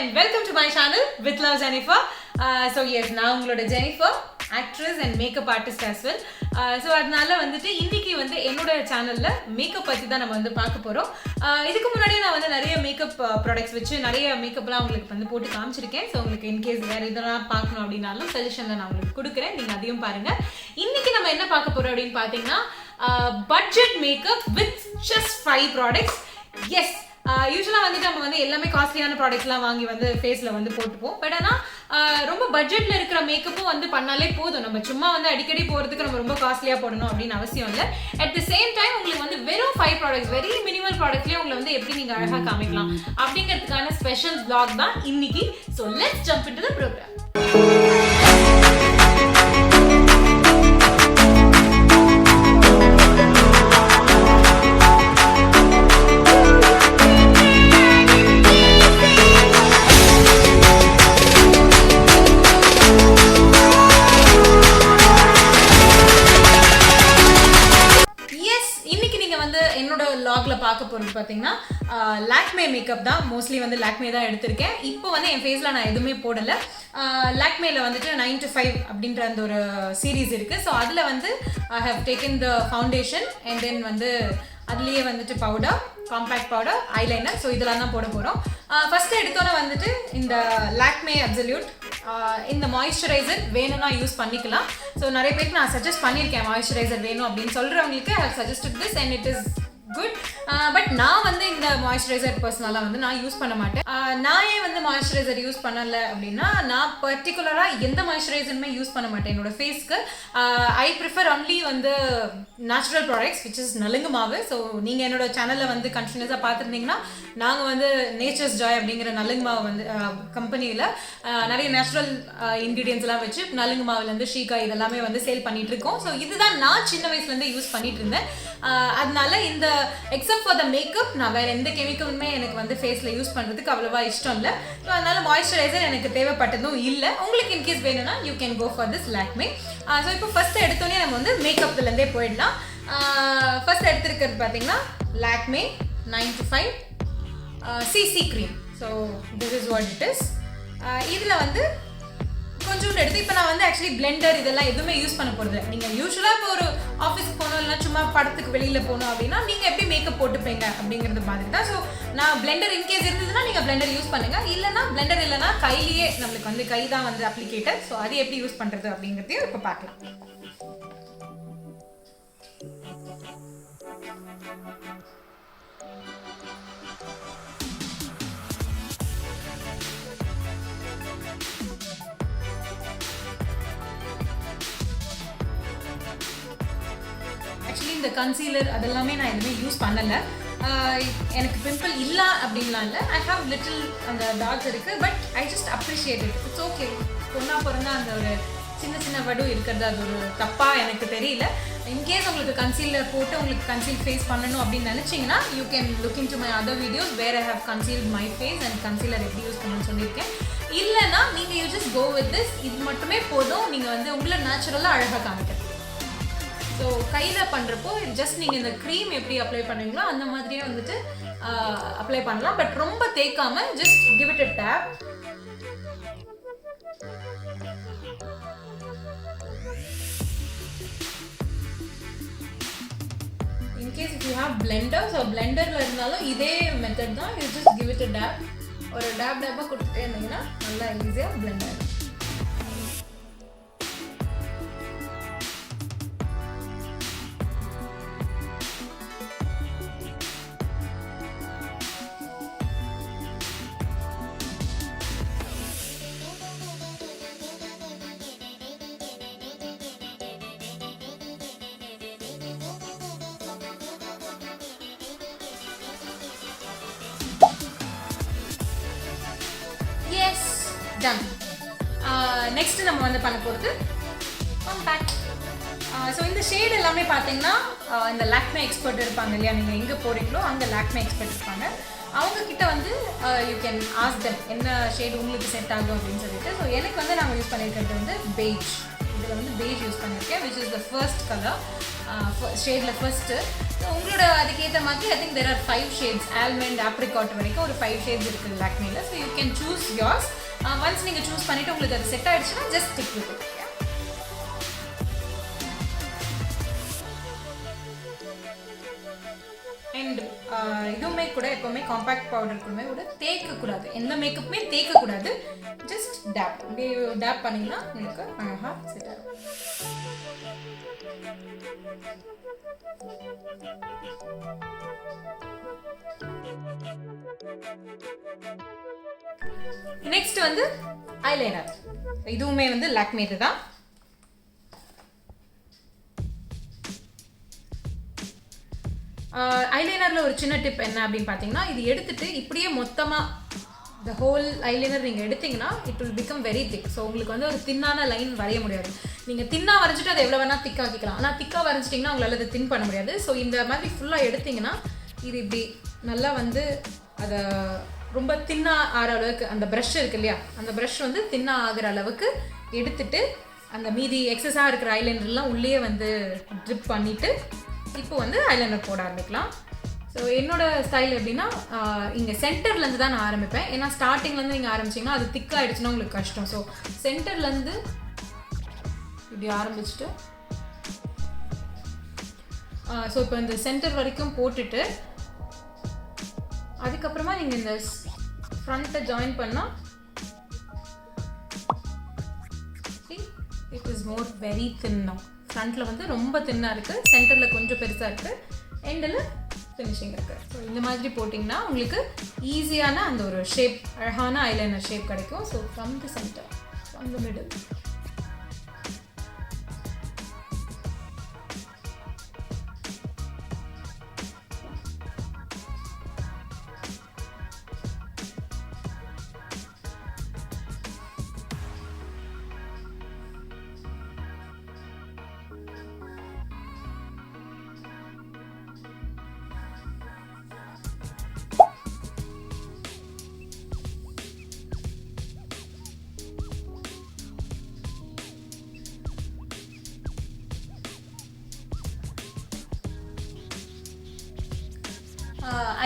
and welcome to my channel with love Jennifer. So yes, now உங்களோட Jennifer, actress and makeup artist as well. So அதனால வந்துட்டு இன்னைக்கு வந்து என்னோட சேனல்ல மேக்கப் பத்தி தான் நம்ம வந்து பார்க்க போறோம். இதுக்கு முன்னாடி நான் வந்து நிறைய மேக்கப் ப்ராடக்ட்ஸ் வச்சு நிறைய மேக்கப்லாம் உங்களுக்கு வந்து போட்டு காமிச்சிருக்கேன். ஸோ உங்களுக்கு இன்கேஸ் வேற இதெல்லாம் பார்க்கணும் அப்படின்னாலும் சஜஷன்ல நான் உங்களுக்கு கொடுக்குறேன், நீங்க அதையும் பாருங்க. இன்னைக்கு நம்ம என்ன பார்க்க போறோம் அப்படின்னு பார்த்தீங்கன்னா budget makeup with just 5 products. Yes, யூஸ்வலாக வந்துட்டு நம்ம வந்து எல்லாமே காஸ்ட்லியான ப்ராடக்ட்ஸ்லாம் வாங்கி வந்து ஃபேஸில் வந்து போட்டுப்போம். பட் ஆனால் ரொம்ப பட்ஜெட்டில் இருக்கிற மேக்கப்பும் வந்து பண்ணாலே போதும். நம்ம சும்மா வந்து அடிக்கடி போகிறதுக்கு நம்ம ரொம்ப காஸ்ட்லியாக போடணும் அப்படின்னு அவசியம் இல்லை. அட் தி சேம் டைம் உங்களுக்கு வந்து வெறும் 5 ப்ராடக்ட்ஸ், வெரி மினிமல் ப்ராடக்ட்லேயே உங்களை வந்து எப்படி நீங்கள் அழகாக காமிக்கலாம் அப்படிங்கிறதுக்கான ஸ்பெஷல் vlog தான் இன்னைக்கு. So let's jump into the programme. என்னோட லாக்ல பார்க்க போறது பார்த்தீங்கன்னா லாக்மே மேக்கப் தான். மோஸ்ட்லி வந்து லாக்மே தான் எடுத்திருக்கேன். இப்போ வந்து என் ஃபேஸில் நான் எதுவுமே போடலை. லாக்மேல வந்துட்டு 9 to 5 அப்படின்ற அந்த ஒரு சீரீஸ் இருக்குது. ஸோ அதில் வந்து I have taken the foundation and then வந்து அதுலேயே வந்துட்டு powder, compact powder, eyeliner. So இதெல்லாம் தான் போட போகிறோம். ஃபஸ்ட்டு எடுத்தோன்னே வந்துட்டு இந்த லாக்மே அப்சல்யூட் இந்த மாய்ஸ்சரைசர் வேணும்னா யூஸ் பண்ணிக்கலாம். ஸோ நிறைய பேருக்கு நான் சஜஸ்ட் பண்ணியிருக்கேன் மாய்ஸ்சரைசர் வேணும் அப்படின்னு சொல்கிறவங்களுக்கு I have suggested this and it is good. But நான் வந்து இந்த மாய்ஸ்சரைசர் பர்சனலாக வந்து நான் யூஸ் பண்ண மாட்டேன். நான் ஏன் வந்து மாய்ஸ்சரைசர் யூஸ் பண்ணலை அப்படின்னா, நான் பர்டிகுலராக எந்த மாய்ஸ்சரைசருமே யூஸ் பண்ண மாட்டேன் என்னோட ஃபேஸ்க்கு. ஐ ப்ரிஃபர் ஒன்லி வந்து நேச்சுரல் ப்ராடக்ட்ஸ் விச் இஸ் நலுங்கு மாவு. ஸோ நீங்கள் என்னோட சேனலில் வந்து கண்டினியூஸாக பார்த்துருந்தீங்கன்னா நாங்கள் வந்து நேச்சர்ஸ் ஜாய் அப்படிங்கிற நலுங்கு மாவு வந்து கம்பெனியில் நிறைய நேச்சுரல் இன்க்ரீடியன்ஸ்லாம் வச்சு நலுங்கு மாவுலேருந்து ஷீக்காய் இதெல்லாமே வந்து சேல் பண்ணிகிட்டு இருக்கோம். ஸோ இதுதான் நான் சின்ன வயசுலேருந்து யூஸ் பண்ணிட்டு இருந்தேன். அதனால இந்த எக்ஸப்ட் ஃபார் த மேக்கப் நான் வேறு எந்த கெமிக்கலுமே எனக்கு வந்து ஃபேஸில் யூஸ் பண்ணுறதுக்கு அவ்வளோவா இஷ்டம் இல்லை. ஸோ அதனால மாய்ஸ்சரைசர் எனக்கு தேவைப்பட்டதும் இல்லை. உங்களுக்கு இன்கேஸ் வேணும்னா you can go for this Lakme. So இப்போ ஃபஸ்ட்டு எடுத்தோடனே நம்ம வந்து மேக்கப்லேருந்தே போயிடலாம். ஃபஸ்ட் எடுத்துருக்கிறது பார்த்தீங்கன்னா Lakme 9 to 5 CC cream. So this is what it is. இதில் வந்து கொஞ்சோண்டு எடுத்து இப்போ நான் வந்து ஆக்சுவலி பிளெண்டர் இதெல்லாம் எதுவுமே யூஸ் பண்ண போகிறது. நீங்கள் யூஸ்வலாக இப்போ ஒரு ஆஃபீஸ்க்கு போகணும் இல்லைனா சும்மா படத்துக்கு வெளியில் போகணும் அப்படின்னா நீங்கள் எப்படி மேக்கப் போட்டுப்பீங்க அப்படிங்கிறது மாதிரி தான். ஸோ நான் பிளெண்டர் இன்கேஸ் இருந்ததுன்னா நீங்கள் பிளெண்டர் யூஸ் பண்ணுங்கள். இல்லைனா பிளெண்டர் இல்லைனா கையிலேயே நம்மளுக்கு வந்து கை தான் வந்து அப்ளிகேட்டர். ஸோ அது எப்படி யூஸ் பண்ணுறது அப்படிங்கிறதையும் இப்போ பார்க்கலாம். ஆக்சுவலி இந்த கன்சீலர் அதெல்லாமே நான் எதுவுமே யூஸ் பண்ணலை. எனக்கு பிம்பிள் இல்லை அப்படின்லாம் இல்லை. ஐ ஹாவ் லிட்டில் அந்த டாட்ஸ் இருக்குது. But I just appreciate it. It's okay. பொண்ணா பிறந்தா அந்த ஒரு சின்ன சின்ன வடு இருக்கிறது அது ஒரு தப்பாக எனக்கு தெரியல. இன்கேஸ் உங்களுக்கு கன்சீலர் போட்டு உங்களுக்கு கன்சீல் ஃபேஸ் பண்ணணும் அப்படின்னு நினச்சிங்கன்னா you can look into my other videos where I have concealed my face and concealer எப்படி யூஸ் பண்ணணும்னு சொல்லியிருக்கேன். இல்லைன்னா நீங்கள் you just go with this. இது மட்டுமே போதும் நீங்கள் வந்து உங்களை நேச்சுரலாக அழகாக காமிக்கிறது. ஸோ கையில் பண்ணுறப்போ ஜஸ்ட் நீங்கள் இந்த க்ரீம் எப்படி அப்ளை பண்ணுவீங்களோ அந்த மாதிரியே வந்துட்டு அப்ளை பண்ணலாம். பட் ரொம்ப தேய்க்காமல் just give it a dab. In case if you have blender, so பிளெண்டரில் இருந்தாலும் இதே மெத்தட் தான். You just give it a dab. ஒரு டேப்பாக கொடுத்துட்டே இருந்தீங்கன்னா நல்லா ஈஸியாக பிளெண்ட் ஆகிடும். டன். நெக்ஸ்ட்டு நம்ம வந்து பண்ண போகிறது காம்பேக்ட். ஸோ இந்த ஷேட் எல்லாமே பார்த்தீங்கன்னா இந்த லாக்மே எக்ஸ்பர்ட் இருப்பாங்க இல்லையா, நீங்கள் எங்கே போகிறீங்களோ அங்கே லாக்மே எக்ஸ்பர்ட் இருப்பாங்க. அவங்கக்கிட்ட வந்து யூ கேன் ஆஸ்க் தெம் என்ன ஷேட் உங்களுக்கு செட் ஆகும் அப்படின்னு சொல்லிட்டு. ஸோ எனக்கு வந்து நாங்கள் யூஸ் பண்ணியிருக்கிறது வந்து பெய்ஜ். இதில் வந்து beige யூஸ் பண்ணியிருக்கேன், which is the first color, ஷேடில் ஃபர்ஸ்ட்டு. ஸோ உங்களோட அதுக்கேற்ற மாதிரி I think there are 5 shades, almond, apricot வரைக்கும் ஒரு 5 shades இருக்குது லாக்மேல. So you can choose yours. Once நீங்கள் சூஸ் பண்ணிவிட்டு உங்களுக்கு அது செட் ஆகிடுச்சுன்னா just stick with it. And இதுவுமே கூட எப்போவுமே காம்பேக்ட் பவுடர் கூடமே கூட தேய்க்கக்கூடாது, எந்த மேக்கப்புமே தேய்க்கக்கூடாது, ஜஸ்ட் டேப் அப்படியே டேப் பண்ணிங்கன்னா உங்களுக்கு அழகாக செட் ஆகும். நெக்ஸ்ட் வந்து ஐலைனர். இதுவுமே வந்து லாக்மேது தான். ஐலைனரில் ஒரு சின்ன டிப் என்ன அப்படின்னு பார்த்தீங்கன்னா, இது எடுத்துட்டு இப்படியே மொத்தமாக த ஹோல் ஐலைனர் நீங்கள் எடுத்தீங்கன்னா it will become very thick. So உங்களுக்கு வந்து ஒரு தின்னான லைன் வரைய முடியாது. நீங்கள் தின்னாக வரைஞ்சிட்டு அதை எவ்வளோ வேணால் திக்காக்கிக்கலாம், ஆனால் திக்காக வரைஞ்சிட்டிங்கன்னா உங்களால் அதை தின் பண்ண முடியாது. ஸோ இந்த மாதிரி ஃபுல்லாக எடுத்திங்கன்னா இது இப்படி நல்லா வந்து அதை ரொம்ப தின்னாக ஆகிற அளவுக்கு, அந்த ப்ரஷ் இருக்கு இல்லையா, அந்த ப்ரஷ் வந்து தின்னாக ஆகிற அளவுக்கு எடுத்துட்டு அந்த மீதி எக்ஸஸாக இருக்கிற ஐலைனர்லாம் உள்ளே வந்து ட்ரிப் பண்ணிவிட்டு இப்போ வந்து ஐலைனர் போட ஆரம்பிக்கலாம். ஸோ என்னோட ஸ்டைல் எப்படின்னா, இங்கே சென்டர்லேருந்து தான் நான் ஆரம்பிப்பேன். ஏன்னா ஸ்டார்டிங்லேருந்து நீங்கள் ஆரம்பிச்சிங்கன்னா அது திக் ஆகிடுச்சுன்னா உங்களுக்கு கஷ்டம். ஸோ சென்டர்லேருந்து இப்படி ஆரம்பிச்சுட்டு ஸோ இப்போ இந்த சென்டர் வரைக்கும் போட்டுட்டு அதுக்கப்புறமா நீங்கள் இந்த ஃப்ரண்ட்டை ஜாயின் பண்ணால் இட் இஸ் மோர் வெரி தின்னா. ஃப்ரண்ட்டில் வந்து ரொம்ப தின்னாக இருக்குது, சென்டரில் கொஞ்சம் பெருசாக இருக்குது, எண்டில் ஃபினிஷிங் இருக்குது. ஸோ இந்த மாதிரி போட்டிங்கன்னா உங்களுக்கு ஈஸியான அந்த ஒரு ஷேப், அழகான ஐலைனர் ஷேப் கிடைக்கும். So from the centre, from the middle.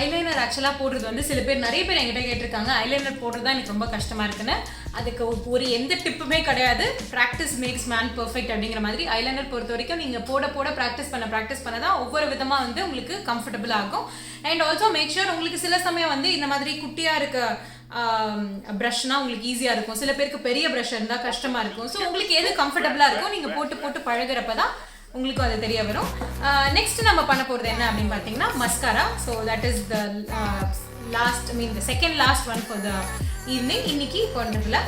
Eyeliner ஆக்சுவலாக போடுறது வந்து சில பேர், நிறைய பேர் என்கிட்ட கேட்டிருக்காங்க ஐலைனர் போடுறது தான் எனக்கு ரொம்ப கஷ்டமாக இருக்குன்னு. அதுக்கு ஒரு எந்த டிப்புமே கிடையாது. ப்ராக்டிஸ் மேக்ஸ் மேன் பர்ஃபெக்ட் அப்படிங்கிற மாதிரி ஐலைனர் பொறுத்த வரைக்கும் நீங்கள் போட போட ப்ராக்டிஸ் பண்ண தான் ஒவ்வொரு விதமாக வந்து உங்களுக்கு கம்ஃபர்டபுள் ஆகும். அண்ட் ஆல்சோ மேக் ஷூர் உங்களுக்கு சில சமயம் வந்து இந்த மாதிரி குட்டியாக இருக்க ப்ரஷ்னால் உங்களுக்கு ஈஸியாக இருக்கும், சில பேருக்கு பெரிய ப்ரஷ் இருந்தால் கஷ்டமாக இருக்கும். ஸோ உங்களுக்கு எது கம்ஃபர்டபுளாக இருக்கும் நீங்கள் போட்டு போட்டு பழகிறப்ப தான் உங்களுக்கும் அது தெரிய வரும். நெக்ஸ்ட் நம்ம பண்ண போகிறது என்ன அப்படின்னு பார்த்தீங்கன்னா mascara. So that is the last, the second last one for the evening இன்னைக்கு பண்ணுறதுல.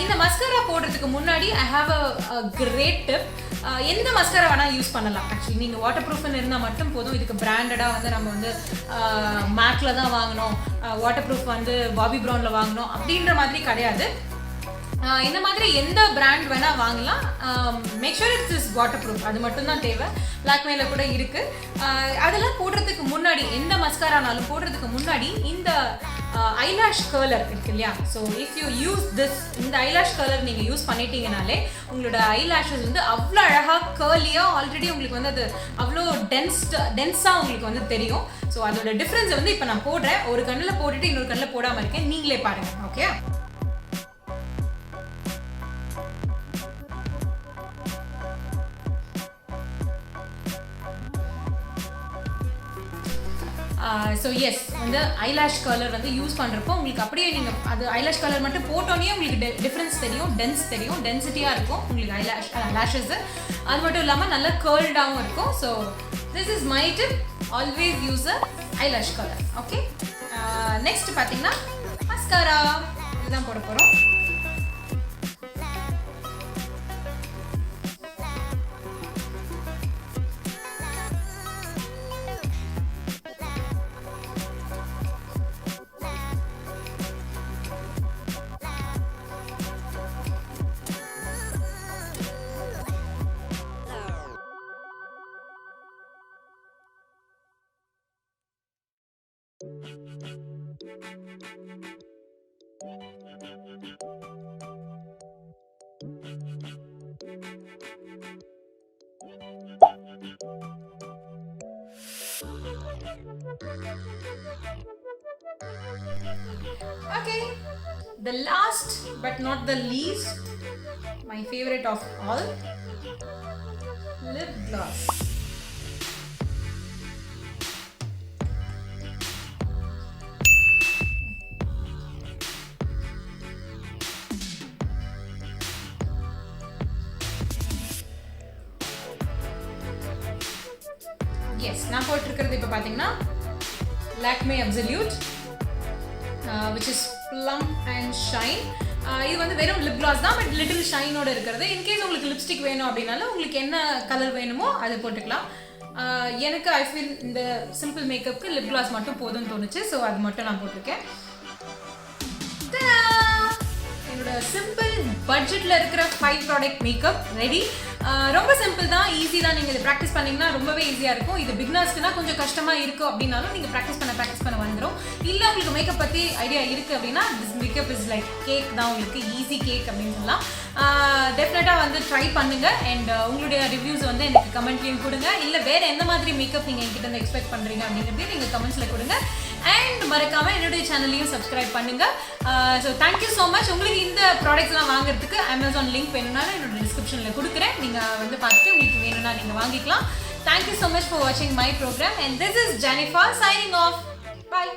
இந்த மஸ்காரா போடுறதுக்கு முன்னாடி I have a great tip. எந்த மஸ்காரா வேணால் யூஸ் பண்ணலாம். ஆக்சுவலி நீங்கள் வாட்டர் ப்ரூஃப்னு இருந்தால் மட்டும் போதும். இதுக்கு பிராண்டடாக வந்து நம்ம வந்து மேக்கில் தான் வாங்கணும், வாட்டர் ப்ரூஃப் வந்து பாபி ப்ரௌனில் வாங்கணும் அப்படின்ற மாதிரி கிடையாது. இந்த மாதிரி எந்த பிராண்ட் வேணால் வாங்கலாம். Make sure it's is waterproof, அது மட்டும்தான் தேவை. லாக்மேல கூட இருக்குது. அதெல்லாம் போடுறதுக்கு முன்னாடி, எந்த மஸ்காரானாலும் போடுறதுக்கு முன்னாடி இந்த ஐலாஷ் கர்லர் இருக்கு இல்லையா, so if you use this, இந்த ஐலாஷ் கர்லர் நீங்கள் யூஸ் பண்ணிட்டீங்கனாலே உங்களோட ஐலாஷஸ் வந்து அவ்வளோ அழகாக கர்லியாக, ஆல்ரெடி உங்களுக்கு வந்து அது அவ்வளோ டென்ஸாக உங்களுக்கு வந்து தெரியும். ஸோ அதோட டிஃப்ரென்ஸ் வந்து இப்போ நான் போடுறேன், ஒரு கண்ணில் போட்டுட்டு இன்னொரு கண்ணில் போடாமல் இருக்கேன், நீங்களே பாருங்கள். ஓகே, ஸோ எஸ், வந்து ஐலாஷ் கலர் வந்து யூஸ் பண்ணுறப்போ உங்களுக்கு அப்படியே நீங்கள் அது ஐலாஷ் கலர் மட்டும் போட்டோன்னே உங்களுக்கு டிஃப்ரென்ஸ் தெரியும், டென்சிட்டியாக இருக்கும் உங்களுக்கு லேஷஸ். அது மட்டும் இல்லாமல் நல்லா கேர்ல்டாகவும் இருக்கும். So this is my tip, always use a eyelash curler. Okay, next பார்த்தீங்கன்னா மஸ்காரா இதுதான் போட போகிறோம். Okay, the last but not the least, my favorite of all, lip gloss. Yes, நான் போட்டிருக்கிறது இப்போ பார்த்தீங்கன்னா Lakme Absolute, which is plum and shine. இது வந்து வெறும் லிப் கிளாஸ் தான், பட் லிட்டில் ஷைனோட இருக்கிறது. இன்கேஸ் உங்களுக்கு லிப்ஸ்டிக் வேணும் அப்படின்னாலும் உங்களுக்கு என்ன கலர் வேணுமோ அதை போட்டுக்கலாம். எனக்கு ஐ ஃபீல் இந்த சிம்பிள் மேக்கப்புக்கு லிப் கிளாஸ் மட்டும் போதும்னு தோணுச்சு, ஸோ அது மட்டும் நான் போட்டிருக்கேன். என்னோட சிம்பிள் பட்ஜெட்டில் இருக்கிற 5 ப்ராடக்ட் மேக்கப் ரெடி. ரொம்ப சிம்பிள் தான், ஈஸி தான். நீங்கள் இதை ப்ராக்டிஸ் பண்ணிங்கன்னா ரொம்பவே ஈஸியாக இருக்கும். இது பிகினர்ஸ்க்குனா கொஞ்சம் கஷ்டமாக இருக்கும் அப்படின்னாலும் நீங்கள் ப்ராக்டிஸ் பண்ண வந்துடும். இல்லை உங்களுக்கு மேக்கப் பற்றி ஐடியா இருக்குது அப்படின்னா this makeup is like cake தான், உங்களுக்கு ஈஸி கேக் அப்படின்னு சொல்லலாம். டெஃபினட்டாக வந்து ட்ரை பண்ணுங்கள். அண்ட் உங்களுடைய ரிவ்யூஸ் வந்து எனக்கு கமெண்ட்லேயும் கொடுங்க. இல்லை வேறு எந்த மாதிரி மேக்கப் நீங்கள் என்கிட்ட வந்து எக்ஸ்பெக்ட் பண்ணுறீங்க அப்படிங்கிறதையும் நீங்கள் கமெண்ட்ஸில் கொடுங்க. அண்ட் மறக்காமல் என்னுடைய சேனலையும் சப்ஸ்கிரைப் பண்ணுங்கள். So thank you so much. உங்களுக்கு இந்த ப்ராடக்ட்ஸ்லாம் வாங்குறதுக்கு அமேசான் லிங்க் வேணும்னாலும் என்னோட டிஸ்கிரிப்ஷனில் கொடுக்குறேன். நீங்கள் வந்து பார்த்துட்டு உங்களுக்கு வேணும்னா நீங்கள் வாங்கிக்கலாம். தேங்க்யூ ஸோ மச் ஃபார் வாட்சிங் my programme. And this is Jennifer signing off. Bye.